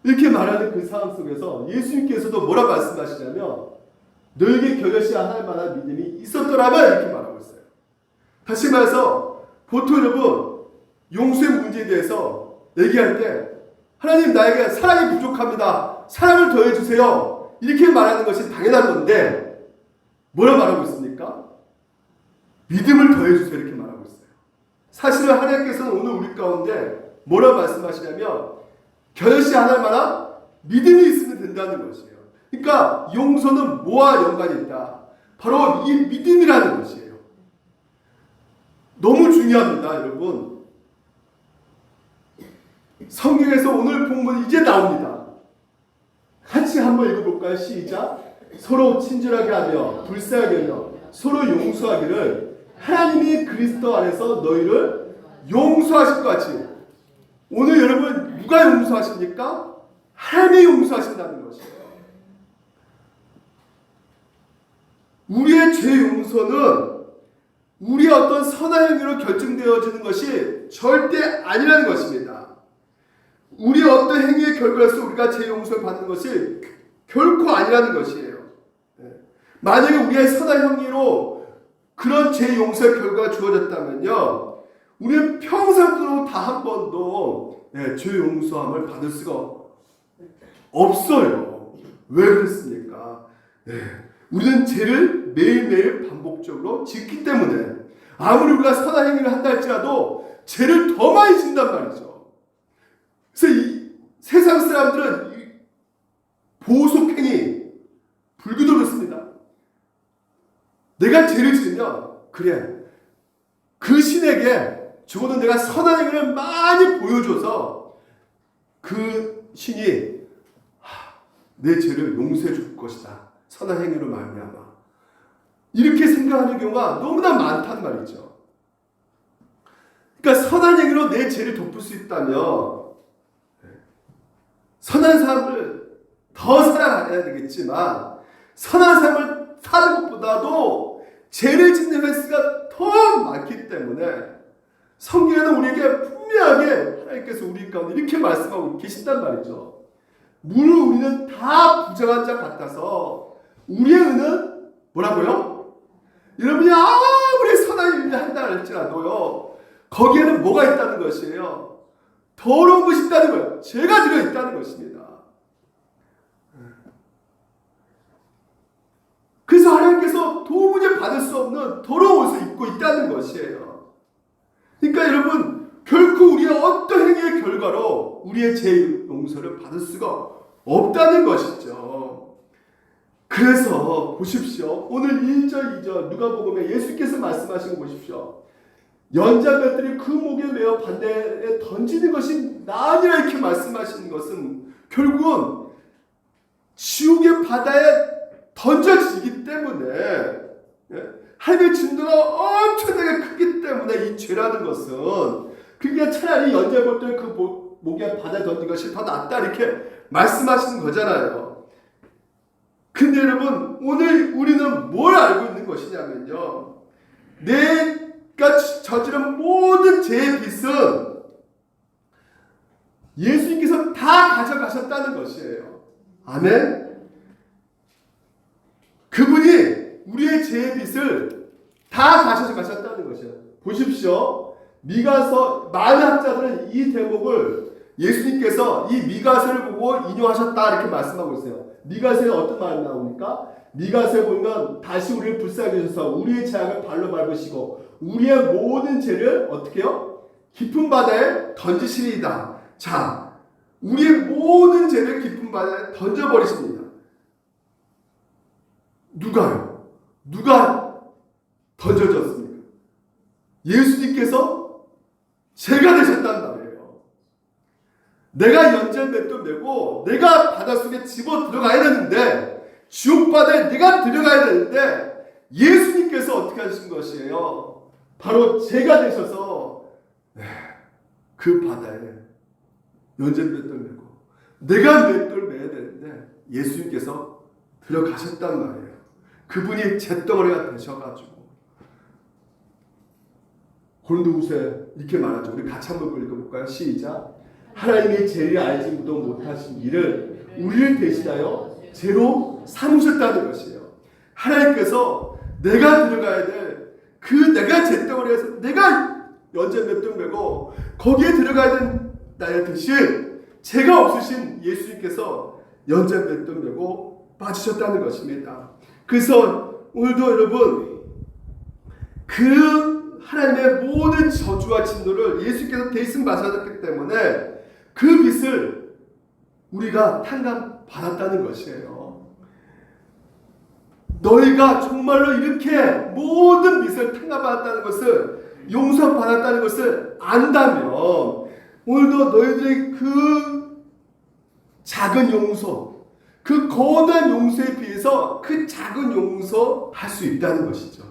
이렇게 말하는 그 상황 속에서 예수님께서도 뭐라 말씀하시냐면 너에게 겨자씨 하나 만한 믿음이 있었더라면 이렇게 말하고 있어요. 다시 말해서 보통 여러분 용서의 문제에 대해서 얘기할 때 하나님 나에게 사랑이 부족합니다. 사랑을 더해 주세요. 이렇게 말하는 것이 당연한 건데 뭐라 말하고 있습니까? 믿음을 더해 주세요. 이렇게 말하고 있어요. 사실은 하나님께서는 오늘 우리 가운데 뭐라 말씀하시냐면 겨자씨 하나 만한 믿음이 있으면 된다는 것이에요. 그러니까 용서는 뭐와 연관이 있다? 바로 이 믿음이라는 것이에요. 너무 중요합니다, 여러분. 성경에서 오늘 본문 이제 나옵니다. 같이 한번 읽어볼까요? 시작. 서로 친절하게 하며 불쌍하게 하며 서로 용서하기를 하나님이 그리스도 안에서 너희를 용서하실 것 같이. 오늘 여러분 누가 용서하십니까? 하나님이 용서하신다는 것이에요. 우리의 죄 용서는 우리의 어떤 선한 행위로 결정되어지는 것이 절대 아니라는 것입니다. 우리의 어떤 행위의 결과로서 우리가 죄 용서를 받는 것이 결코 아니라는 것이에요. 만약에 우리의 선한 행위로 그런 죄 용서의 결과가 주어졌다면요, 우리는 평생도록 다 한 번도 죄 용서함을 받을 수가 없어요. 왜 그렇습니까? 우리는 죄를 매일매일 반복적으로 짓기 때문에 아무리 우리가 선한 행위를 한다 할지라도 죄를 더 많이 짓는단 말이죠. 그래서 이 세상 사람들은 이 보속행위, 불교도 그렇습니다. 내가 죄를 지으면 그래, 그 신에게 적어도 내가 선한 행위를 많이 보여줘서 그 신이 내 죄를 용서해 줄 것이다. 선한 행위로 말미암아. 이렇게 생각하는 경우가 너무나 많단 말이죠. 그러니까 선한 행위로 내 죄를 덮을 수 있다면 선한 사람을 더 사랑해야 되겠지만 선한 사람을 사는 것보다도 죄를 짓는 횟수가 더 많기 때문에 성경에는 우리에게 분명하게 하나님께서 우리 가운데 이렇게 말씀하고 계신단 말이죠. 물론 우리는 다 부정한 자 같아서 우리의 의는 뭐라고요? 여러분이 아무리 선한 일을 한다 할지라도요, 거기에는 뭐가 있다는 것이에요? 더러운 것이 있다는 거예요. 죄가 들어있다는 것입니다. 그래서 하나님께서 도무지 받을 수 없는 더러운 옷을 입고 있다는 것이에요. 그러니까 여러분, 결코 우리의 어떤 행위의 결과로 우리의 죄 용서를 받을 수가 없다는 것이죠. 그래서 보십시오. 오늘 1절 2절 누가복음에 예수께서 말씀하신 거 보십시오. 연장자들이 그 목에 매어 반대에 던지는 것이 나으니라 이렇게 말씀하시는 것은 결국은 지옥의 바다에 던져지기 때문에, 하나님의 진노가 엄청나게 크기 때문에 이 죄라는 것은, 그러니까 차라리 연장자들이 그 목에 바다에 던진 것이 더 낫다 이렇게 말씀하시는 거잖아요. 근데 여러분, 오늘 우리는 뭘 알고 있는 것이냐면요, 내가 저지른 모든 죄의 빚은 예수님께서 다 가져가셨다는 것이에요. 아멘? 그분이 우리의 죄의 빚을 다 가져가셨다는 것이에요. 보십시오. 미가서 많은 학자들은 이 대목을 예수님께서 이 미가서를 보고 인용하셨다 이렇게 말씀하고 있어요. 미가서에 어떤 말이 나옵니까? 미가서에 보면 다시 우리를 불쌍히 여기셔서 우리의 죄악을 발로 밟으시고 우리의 모든 죄를 어떻게 해요? 깊은 바다에 던지시리이다. 자, 우리의 모든 죄를 깊은 바다에 던져버리십니다. 누가요? 누가 던져졌습니까? 예수님께서 죄가 되셨단 말이에요. 내가 연장맷돌 메고 내가 바닷속에 집어 들어가야 되는데, 지옥바다에 내가 들어가야 되는데 예수님께서 어떻게 하신 것이에요? 바로 죄가 되셔서 그 바다에 연장맷돌 메고 내가 맷돌 메야 되는데 예수님께서 들어가셨단 말이에요. 그분이 잿덩어리가 되셔가지고. 고린도후서에 이렇게 말하죠. 우리 같이 한번 읽어볼까요? 시작. 하나님이 죄를 알지 못하신 이를 우리를 대신하여 죄로 삼으셨다는 것이에요. 하나님께서 내가 들어가야 될 그 내가 잿덩어리에서 내가 연장맷돌 메고 거기에 들어가야 되는 나의 대신 죄가 없으신 예수님께서 연장맷돌 메고 빠지셨다는 것입니다. 그래서 오늘도 여러분, 그 하나님의 모든 저주와 진노를 예수께서 대신 마셨기 때문에 그 빚을 우리가 탕감 받았다는 것이에요. 너희가 정말로 이렇게 모든 빚을 탕감받았다는 것을, 용서받았다는 것을 안다면 오늘도 너희들의 그 작은 용서, 그 거대한 용서에 비해서 그 작은 용서 할 수 있다는 것이죠.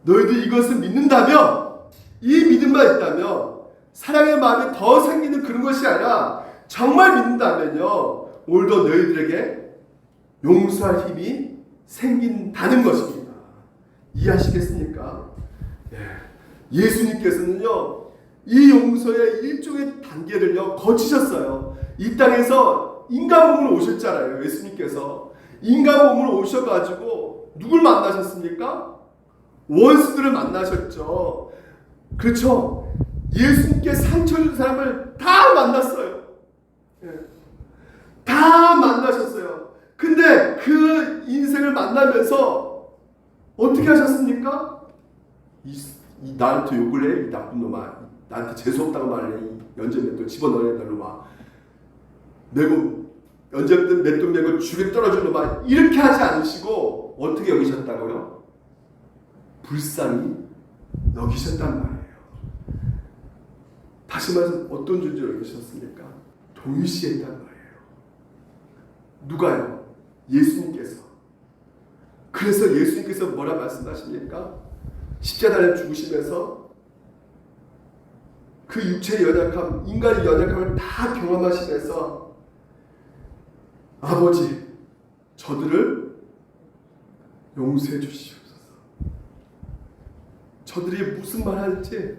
너희들 이것을 믿는다면, 이 믿음만 있다면, 사랑의 마음이 더 생기는 그런 것이 아니라 정말 믿는다면요, 오늘도 너희들에게 용서할 힘이 생긴다는 것입니다. 이해하시겠습니까? 예수님께서는요, 이 용서의 일종의 단계를요 거치셨어요. 이 땅에서 인간 몸으로 오셨잖아요. 예수님께서 인간 몸으로 오셔가지고 누굴 만나셨습니까? 원수들을 만나셨죠. 그렇죠. 예수님께 상처 준 사람을 다 만났어요. 다 만나셨어요. 근데 그 인생을 만나면서 어떻게 하셨습니까? 나한테 욕을 해? 이 나쁜 놈아. 나한테 재수없다고 말해. 이 연재맷돌 집어넣어야 될 놈아. 내고 연재맷돌 맷돌 메고 죽여 떨어질 놈아. 이렇게 하지 않으시고 어떻게 여기셨다고요? 불쌍히 여기셨단 말이에요. 다시 말해서 어떤 존재로 여기셨습니까? 동일시했단 말이에요. 누가요? 예수님께서. 그래서 예수님께서 뭐라 말씀하십니까? 십자가에 죽으시면서 그 육체의 연약함, 인간의 연약함을 다 경험하시면서 아버지, 저들을 용서해 주시옵소서. 저들이 무슨 말 할지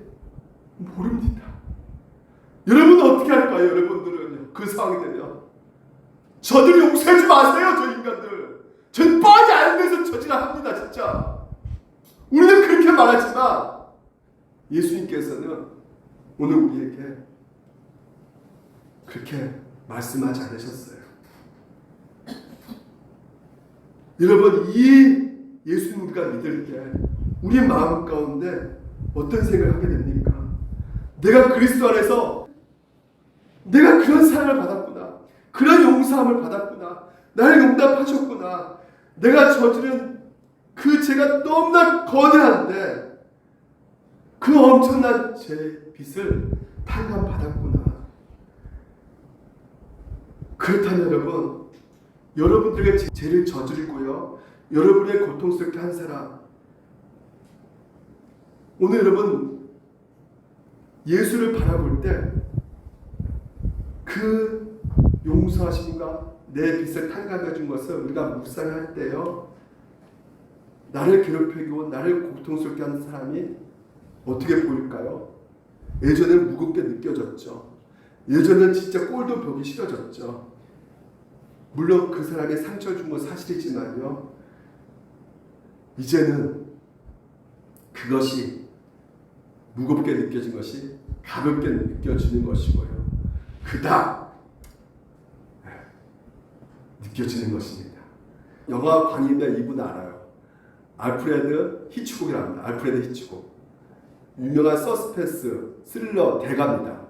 모릅니다. 여러분은 어떻게 할까요? 여러분들은 그 상황이 되면 저들 용서하지 마세요. 저 인간들. 전 뻔히 알면서 저질합니다. 진짜. 우리는 그렇게 말하지만 예수님께서는 오늘 우리에게 그렇게 말씀하지 않으셨어요. 여러분, 이 예수님 우리가 믿을 때 우리 마음 가운데 어떤 생각을 하게 됩니까? 내가 그리스도 안에서 내가 그런 사랑을 받았구나. 그런 용서함을 받았구나. 나를 용납하셨구나. 내가 저지른 그 죄가 너무나 거대한데 그 엄청난 제 빚을 탕감받았구나. 그렇다면 여러분, 여러분들에게 죄를 저지르고요, 여러분의 고통스럽게 한 사람, 오늘 여러분 예수를 바라볼 때 그 용서하심과 내 빚을 탕감해 준 것을 우리가 묵상할 때요, 나를 괴롭히고 나를 고통스럽게 하는 사람이 어떻게 보일까요? 예전엔 무겁게 느껴졌죠. 예전엔 진짜 꼴도 보기 싫어졌죠. 물론 그 사람이 상처를 준 건 사실이지만요, 이제는 그것이 무겁게 느껴진 것이 가볍게 느껴지는 것이고요, 그닥 느껴지는 것입니다. 영화 광이면 이분 알아요. 알프레드 히치콕이랍니다. 알프레드 히치콕. 유명한 서스펜스 스릴러 대가입니다.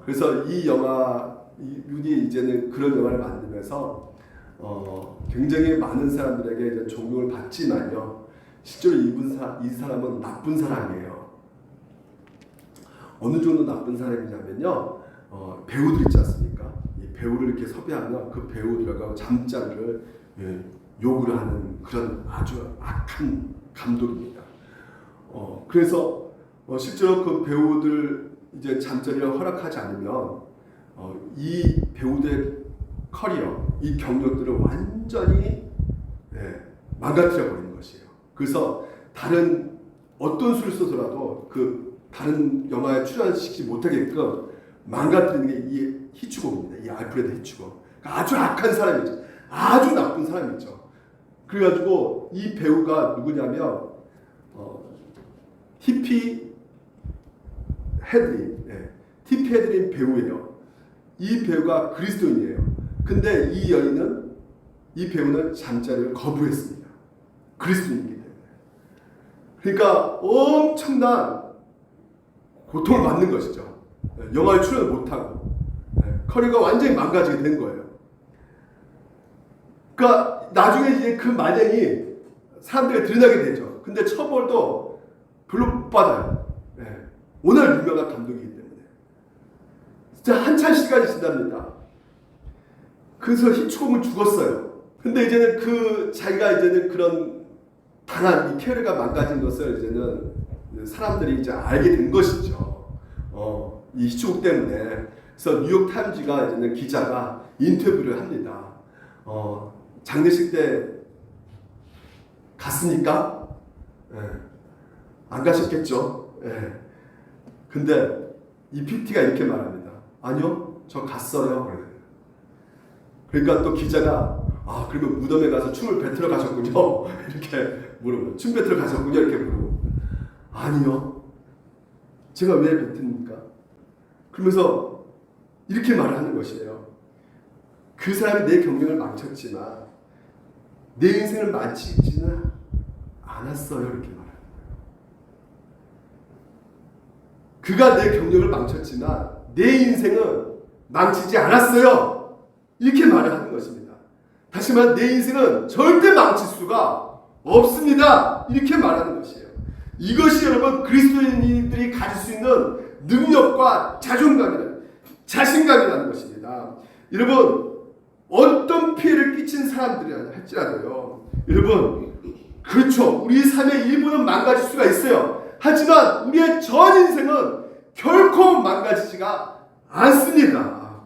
그래서 이 영화, 이분이 이제는 그런 영화를 만들면서 굉장히 많은 사람들에게 이제 존경을 받지만요, 실제로 이 사람은 나쁜 사람이에요. 어느 정도 나쁜 사람이냐면요, 배우들 있지 않습니까? 이 배우를 이렇게 섭외하면 그 배우들과 잠자리를 요구를 하는 그런 아주 악한 감독입니다. 그래서 실제로 그 배우들 이제 잠자리를 허락하지 않으면 이 배우들의 커리어, 이 경력들을 완전히 망가뜨려 버리는 것이에요. 그래서 다른 어떤 수를 써서라도 그 다른 영화에 출연시키지 못하게끔 망가뜨리는 게 이 히치콕입니다. 이 알프레드 히치콕. 아주 악한 사람이죠. 아주 나쁜 사람이죠. 그래가지고 이 배우가 누구냐면 티피 헤드린, 티피 헤드린 배우예요. 이 배우가 그리스도인이에요. 근데 이 배우는 잠자리를 거부했습니다. 그리스도인이기 때문에. 그러니까 엄청난 고통을 받는 것이죠. 영화에 출연을 못하고 커리어가 완전히 망가지게 된 거예요. 그러니까 나중에 이제 그 만행이 사람들이 드러나게 되죠. 근데 처벌도 별로 못 받아요. 네. 워낙 유명한 감독이기 때문에. 진짜 한참 시간이 지납니다. 그래서 히치콕은 죽었어요. 근데 이제는 자기가 이제는 그런 당한 이 캐리어가 망가진 것을 이제는 사람들이 이제 알게 된 것이죠. 이 히치콕 때문에. 그래서 뉴욕 타임즈가 이제는 기자가 인터뷰를 합니다. 장례식 때 갔습니까? 예. 안 가셨겠죠? 예. 근데 이 PT가 이렇게 말합니다. 아니요, 저 갔어요. 그러니까 또 기자가 그러면 무덤에 가서 춤을 뱉으러 가셨군요. 이렇게 물어보고 춤 뱉으러 가셨군요. 이렇게 물어보고 아니요, 제가 왜 뱉습니까? 그러면서 이렇게 말을 하는 것이에요. 그 사람이 내 경력을 망쳤지만 내 인생을 망치지는 않았어요. 이렇게 말합니다. 그가 내 경력을 망쳤지만 내 인생은 망치지 않았어요. 이렇게 말을 하는 것입니다. 다시 말해 내 인생은 절대 망칠 수가 없습니다. 이렇게 말하는 것이에요. 이것이 여러분 그리스도인들이 가질 수 있는 능력과 자신감이라는 것입니다. 여러분 어떤 피해를 끼친 사람들이라 할지라도요. 여러분 그렇죠. 우리 삶의 일부는 망가질 수가 있어요. 하지만 우리의 전 인생은 결코 망가지지가 않습니다.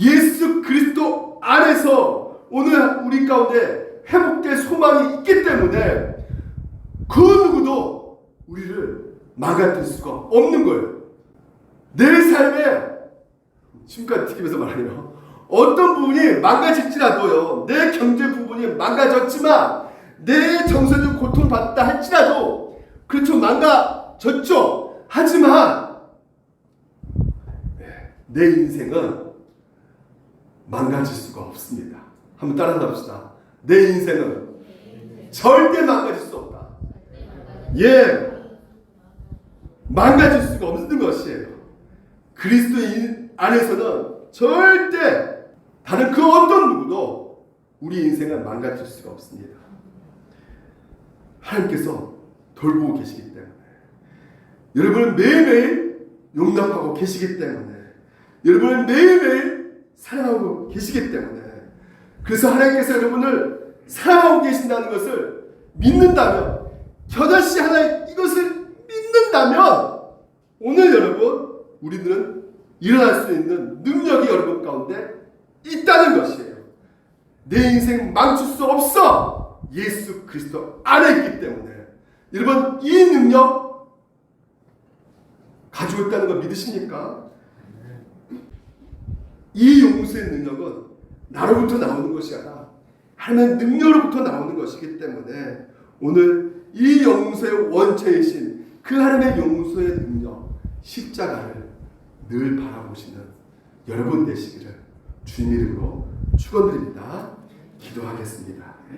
예수 그리스도 안에서 오늘 우리 가운데 회복될 소망이 있기 때문에 그 누구도 우리를 망가뜨릴 수가 없는 거예요. 내 삶에 지금까지 튀기면서 말해요. 어떤 부분이 망가질지라도요. 내 경제 부분이 망가졌지만 내 정서적 고통받다 할지라도 그렇죠. 망가졌죠. 하지만 내 인생은 망가질 수가 없습니다. 한번 따라서 합시다. 내 인생은 절대 망가질 수 없다. 망가질 수가 없는 것이에요. 그리스도인 안에서는 절대 다른 그 어떤 누구도 우리 인생을 망가질 수가 없습니다. 하나님께서 돌보고 계시기 때문에, 여러분을 매일매일 용납하고 계시기 때문에, 여러분을 매일매일 사랑하고 계시기 때문에, 그래서 하나님께서 여러분을 사랑하고 계신다는 것을 믿는다면, 겨자씨 하나 이것을 믿는다면 오늘 여러분 우리들은 일어날 수 있는 능력이 여러분 가운데 있다는 것이에요. 내 인생 망칠 수 없어. 예수 그리스도 안에 있기 때문에. 여러분 이 능력 가지고 있다는 거 믿으십니까? 이 용서의 능력은 나로부터 나오는 것이 아니라 하나님의 능력으로부터 나오는 것이기 때문에 오늘 이 용서의 원체이신 그 하나님의 용서의 능력 십자가를 늘 바라보시는 여러분 되시기를 주님 이름으로 축원드립니다. 기도하겠습니다.